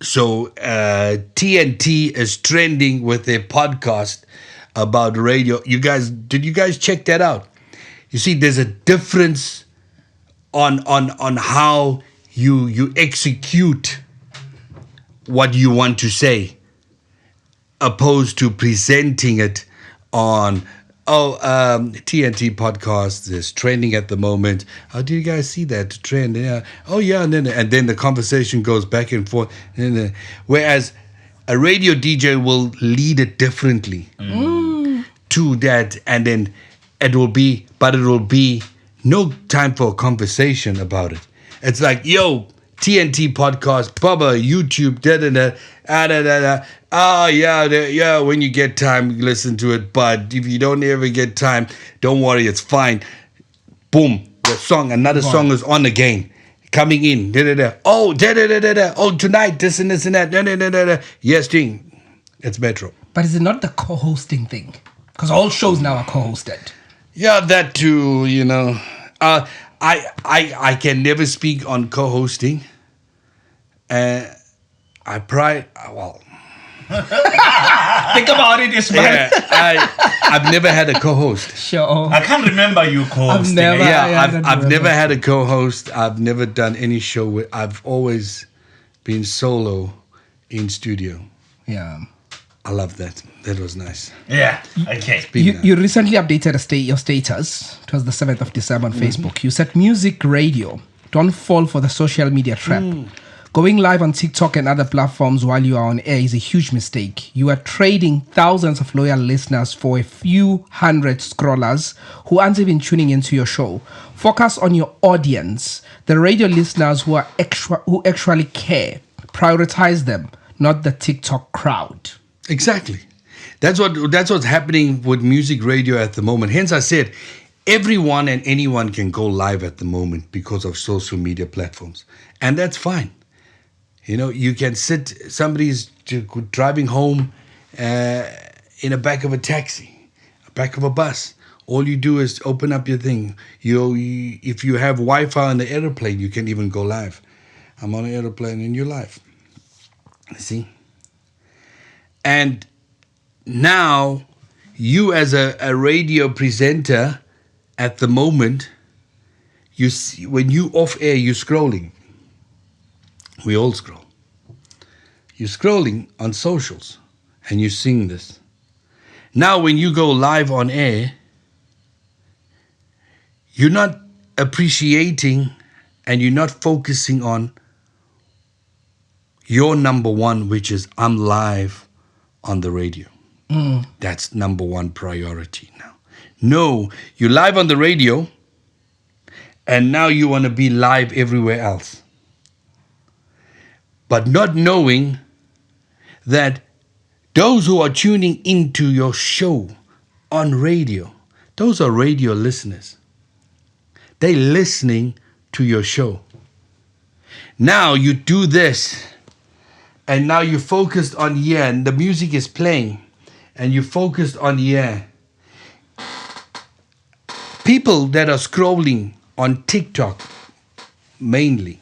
So TNT is trending with their podcast about radio. Did you guys check that out? You see, there's a difference on how you execute what you want to say, opposed to presenting it on TNT podcast is trending at the moment. Oh, do you guys see that trend? Yeah. Oh yeah, and then the conversation goes back and forth. Whereas a radio DJ will lead it differently to that, and then it will be no time for a conversation about it. It's like, yo, TNT podcast, Baba, YouTube, da-da-da. Yeah, when you get time, listen to it. But if you don't ever get time, don't worry, it's fine. Boom, another song is on again. Coming in, da-da-da. Oh, da-da-da-da-da. Oh, tonight, this and that, da-da-da-da-da. Yes, thing. It's Metro. But is it not the co-hosting thing? Because all shows now are co-hosted. Yeah, that too, you know. I can never speak on co-hosting. Think about it, Ismail. Yeah, I've never had a co-host. Sure. I can't remember you co-hosting. I've never had a co-host. I've never done any show I've always been solo in studio. Yeah. I love that. That was nice. Yeah. Okay. You recently updated your status. It was the 7th of December on Facebook. You said music radio. Don't fall for the social media trap. Going live on TikTok and other platforms while you are on air is a huge mistake. You are trading thousands of loyal listeners for a few hundred scrollers who aren't even tuning into your show. Focus on your audience, the radio listeners who actually care. Prioritize them, not the TikTok crowd. Exactly. That's what's happening with music radio at the moment. Hence, I said everyone and anyone can go live at the moment because of social media platforms, and that's fine. You know, you can somebody's driving home in the back of a taxi, back of a bus. All you do is open up your thing. If you have Wi-Fi on the airplane, you can even go live. I'm on an airplane and you're live. See? And now, you as a radio presenter at the moment, you see, when you off air, you're scrolling. We all scroll. You're scrolling on socials and you're seeing this. Now, when you go live on air, you're not appreciating and you're not focusing on your number one, which is I'm live on the radio. That's number one priority now. No, you're live on the radio and now you want to be live everywhere else. But not knowing that those who are tuning into your show on radio, those are radio listeners. They're listening to your show. Now you do this, and now you're focused on and the music is playing, and you're focused on People that are scrolling on TikTok, mainly,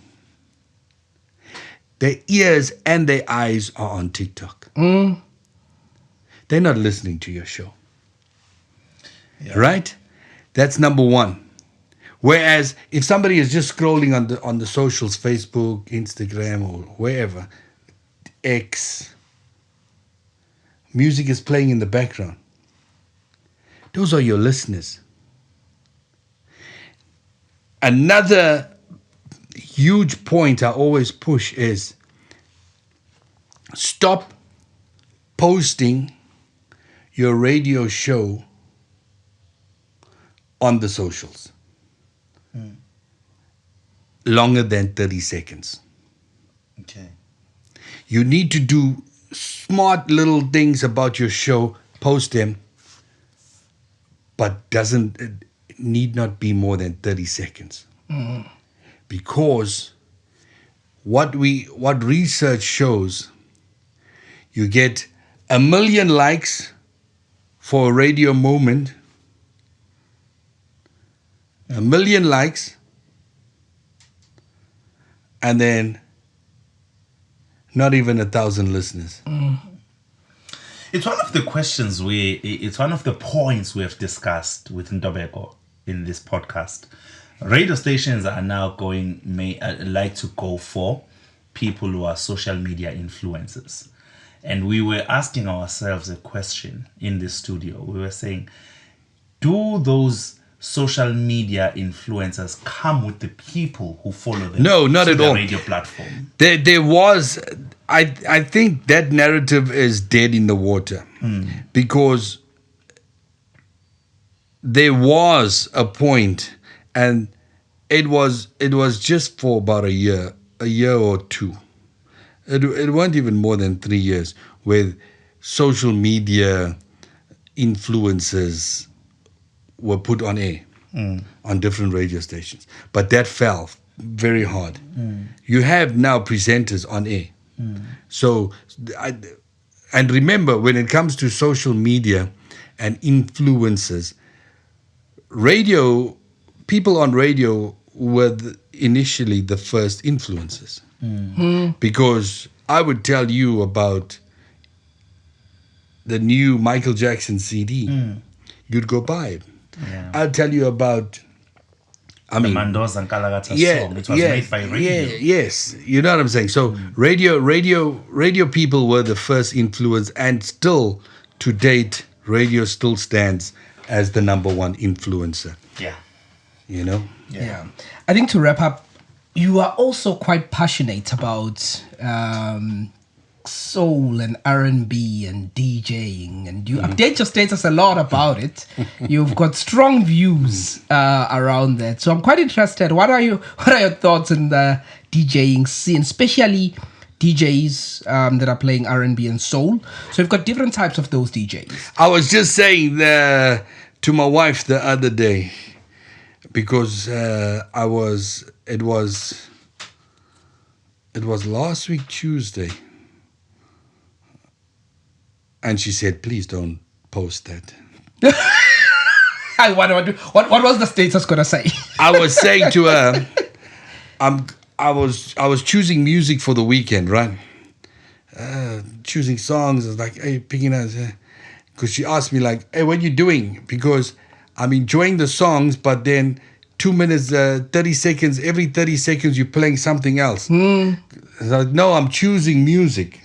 their ears and their eyes are on TikTok. They're not listening to your show. Yeah. Right? That's number one. Whereas if somebody is just scrolling on the socials, Facebook, Instagram, or wherever, X, music is playing in the background. Those are your listeners. Another huge point I always push is stop posting your radio show on the socials longer than 30 seconds. Okay. You need to do smart little things about your show, post them, but it need not be more than 30 seconds. Because what research shows, you get 1 million likes for a radio moment, 1 million likes, and then not even 1,000 listeners. It's one of the questions it's one of the points we have discussed with Ndobeko in this podcast. Radio stations are now like to go for people who are social media influencers. And we were asking ourselves a question in the studio. We were saying, do those social media influencers come with the people who follow them? No, not at all. Radio platform. There was, I think that narrative is dead in the water because there was a point, and it was just for about a year or two. It weren't even more than 3 years with social media influencers were put on air on different radio stations. But that fell very hard. You have now presenters on air. So, and remember, when it comes to social media and influencers, people on radio were initially the first influencers. Because I would tell you about the new Michael Jackson CD. You'd go buy it. Yeah. I'll tell you about the Mandoza and Kalagata song. It was made by radio. Yes, you know what I'm saying. So radio people were the first influence, and still to date, radio still stands as the number one influencer. Yeah. You know? Yeah. I think to wrap up, you are also quite passionate about soul and R&B and DJing, and you update your status a lot about it. You've got strong views around that, so I'm quite interested. What are your thoughts on the DJing scene, especially DJs that are playing R&B and soul? So you've got different types of those DJs. I was just saying to my wife the other day, because it was last week Tuesday, and she said, "Please don't post that." What was the status gonna say? I was saying to her, I was choosing music for the weekend, right? Choosing songs. I was like, "Hey, picking us," because she asked me like, "Hey, what are you doing?" Because I'm enjoying the songs, but then 2 minutes, 30 seconds, every 30 seconds you're playing something else. So, no, I'm choosing music.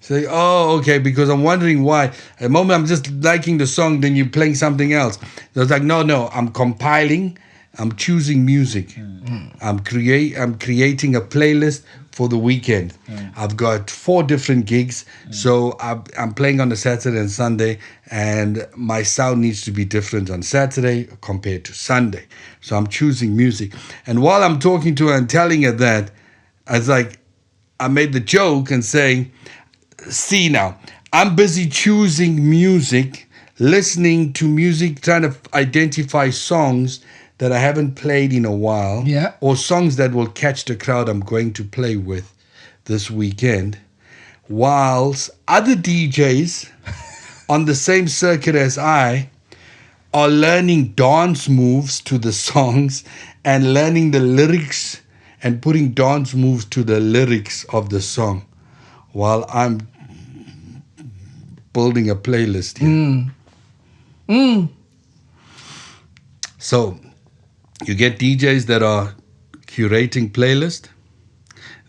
Say, oh, okay, because I'm wondering why. At the moment I'm just liking the song, then you're playing something else. So I was like, no, I'm compiling, I'm choosing music. I'm creating a playlist for the weekend. I've got 4 different gigs, so I'm playing on a Saturday and Sunday, and my sound needs to be different on Saturday compared to Sunday. So I'm choosing music. And while I'm talking to her and telling her that, I made the joke and saying, see now, I'm busy choosing music, listening to music, trying to identify songs that I haven't played in a while, or songs that will catch the crowd I'm going to play with this weekend, whilst other DJs on the same circuit as I are learning dance moves to the songs and learning the lyrics and putting dance moves to the lyrics of the song, while I'm building a playlist here. So you get DJs that are curating playlist.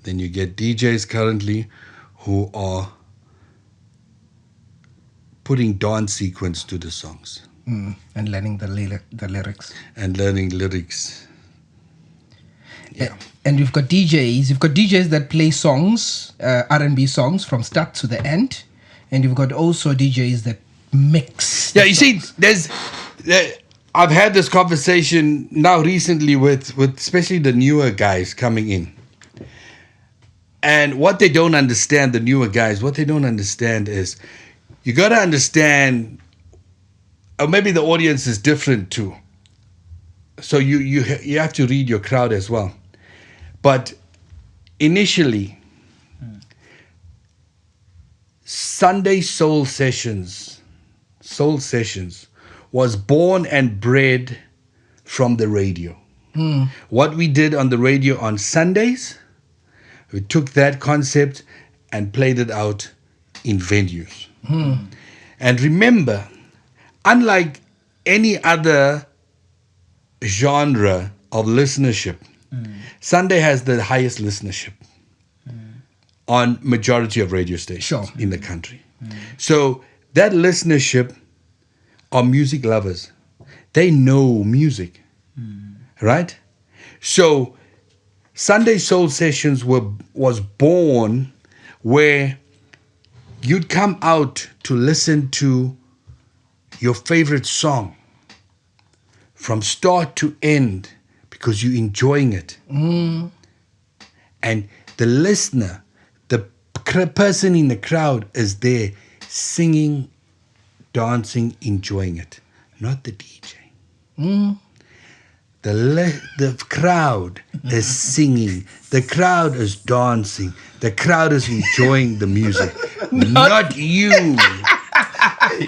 Then you get DJs currently who are putting dance sequence to the songs. And learning the lyrics. And learning lyrics. Yeah. And you've got DJs that play songs, R&B songs from start to the end. And you've got also DJs that mix. Yeah, you see, I've had this conversation now recently with especially the newer guys coming in. And what they don't understand, the newer guys, what they don't understand is you got to understand, or maybe the audience is different too. So you have to read your crowd as well. But initially, Sunday Soul Sessions was born and bred from the radio. What we did on the radio on Sundays, we took that concept and played it out in venues. And remember, unlike any other genre of listenership, Sunday has the highest listenership on majority of radio stations in the country. So that listenership are music lovers. They know music, right? So Sunday Soul Sessions was born where you'd come out to listen to your favorite song from start to end because you're enjoying it. And the listener, the person in the crowd is there singing, dancing, enjoying it, not the DJ. The crowd is singing, the crowd is dancing, the crowd is enjoying the music, not you.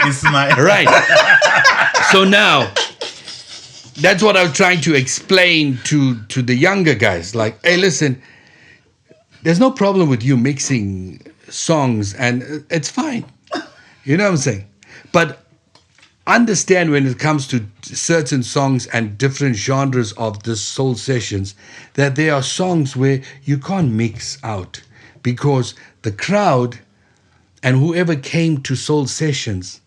Ismail. Right. So now, that's what I was trying to explain to the younger guys. Like, hey, listen, there's no problem with you mixing songs, and it's fine. You know what I'm saying? But understand when it comes to certain songs and different genres of the soul sessions, that there are songs where you can't mix out because the crowd and whoever came to soul sessions,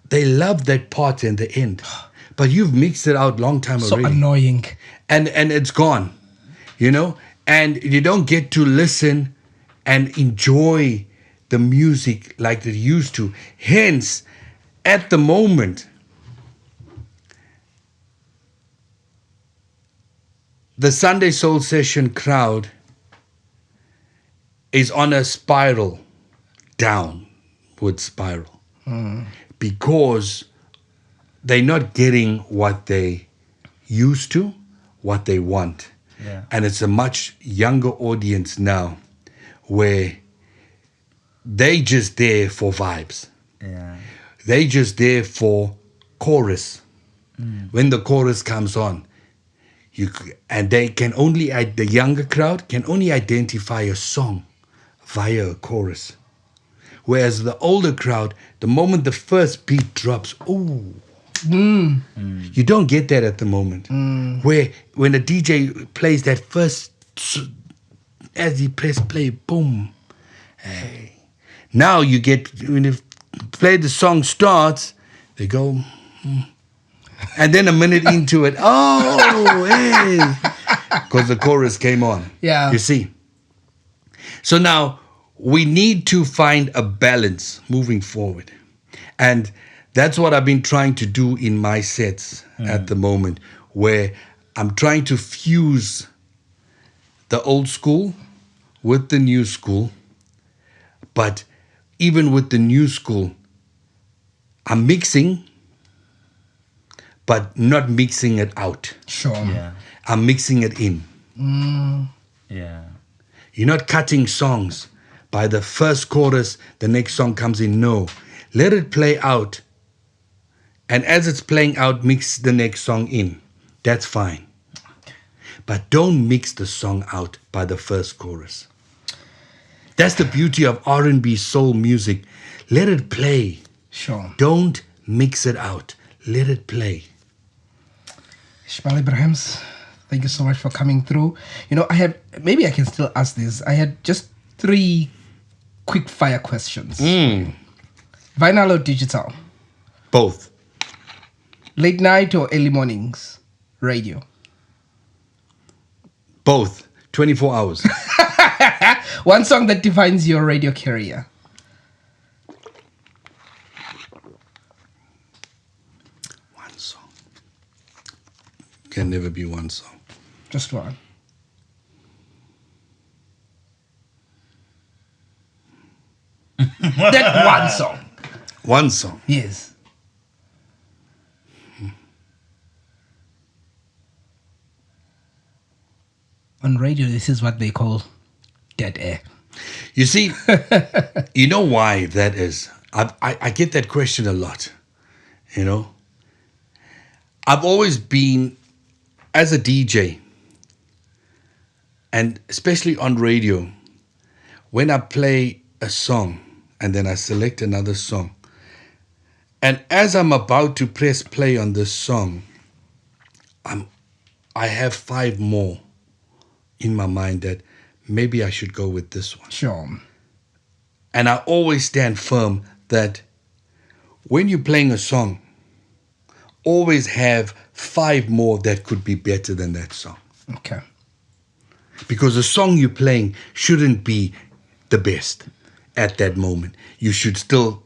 they love that part in the end. But you've mixed it out long time already. So annoying. And it's gone. you know, and you don't get to listen and enjoy the music like they used to. Hence, at the moment, the Sunday Soul Session crowd is on a spiral, downward spiral, because they're not getting what they used to, what they want. Yeah. And it's a much younger audience now where they just there for vibes. Yeah. They just there for chorus. When the chorus comes on, and they can only, the younger crowd can only identify a song via a chorus. Whereas the older crowd, the moment the first beat drops, you don't get that at the moment. Where when a DJ plays that first, as he press play, boom. Hey. Now you get, when you play the song starts, they go, and then a minute into it, because the chorus came on. Yeah. You see. So now we need to find a balance moving forward. And that's what I've been trying to do in my sets at the moment, where I'm trying to fuse the old school with the new school. But even with the new school, I'm mixing, but not mixing it out. Sure. Yeah. I'm mixing it in. Yeah. You're not cutting songs by the first chorus, the next song comes in. No. Let it play out. And as it's playing out, mix the next song in. That's fine. But don't mix the song out by the first chorus. That's the beauty of R&B soul music. Let it play. Sure. Don't mix it out. Let it play. Ismail Ibrahims, thank you so much for coming through. You know, maybe I can still ask this. I had just 3 quick fire questions. Vinyl or digital? Both. Late night or early mornings? Radio? Both. 24 hours. One song that defines your radio career? One song. Can never be one song. Just one. That one song. One song. Yes. On radio, this is what they call dead air. You see, you know why that is? I get that question a lot, you know. I've always been, as a DJ, and especially on radio, when I play a song and then I select another song, and as I'm about to press play on this song, I have 5 more in my mind that maybe I should go with this one. Sure. And I always stand firm that when you're playing a song, always have 5 more that could be better than that song. Okay. Because the song you're playing shouldn't be the best at that moment. You should still,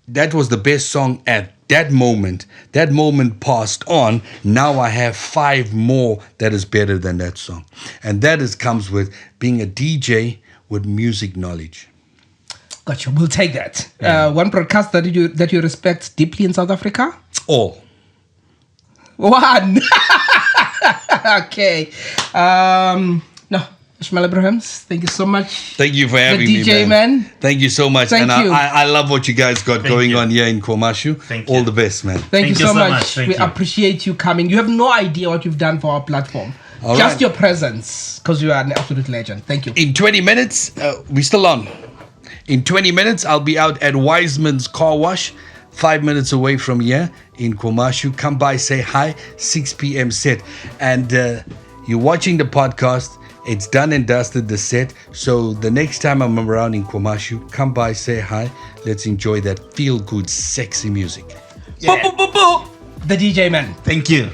that was the best song at that moment. That moment passed on. Now I have 5 more that is better than that song. And that comes with being a DJ with music knowledge. Gotcha. We'll take that. One broadcast that you respect deeply in South Africa? All. One. Okay. No. Ismail Ibrahims, thank you so much. Thank you for having me, DJ, man. Thank you so much. Thank you. I love what you guys got going on here in KwaMashu. Thank you. All the best, man. Thank you so much. Thank we you. appreciate you coming. You have no idea what you've done for our platform. All Just right. your presence, because you are an absolute legend. Thank you. In 20 minutes, we're still on. In 20 minutes, I'll be out at Wiseman's Car Wash, 5 minutes away from here in KwaMashu. Come by, say hi, 6 p.m. set. And you're watching the podcast. It's done and dusted, the set. So the next time I'm around in KwaMashu, come by, say hi. Let's enjoy that feel-good, sexy music. Yeah. Boo, boo, boo, boo. The DJ man. Thank you.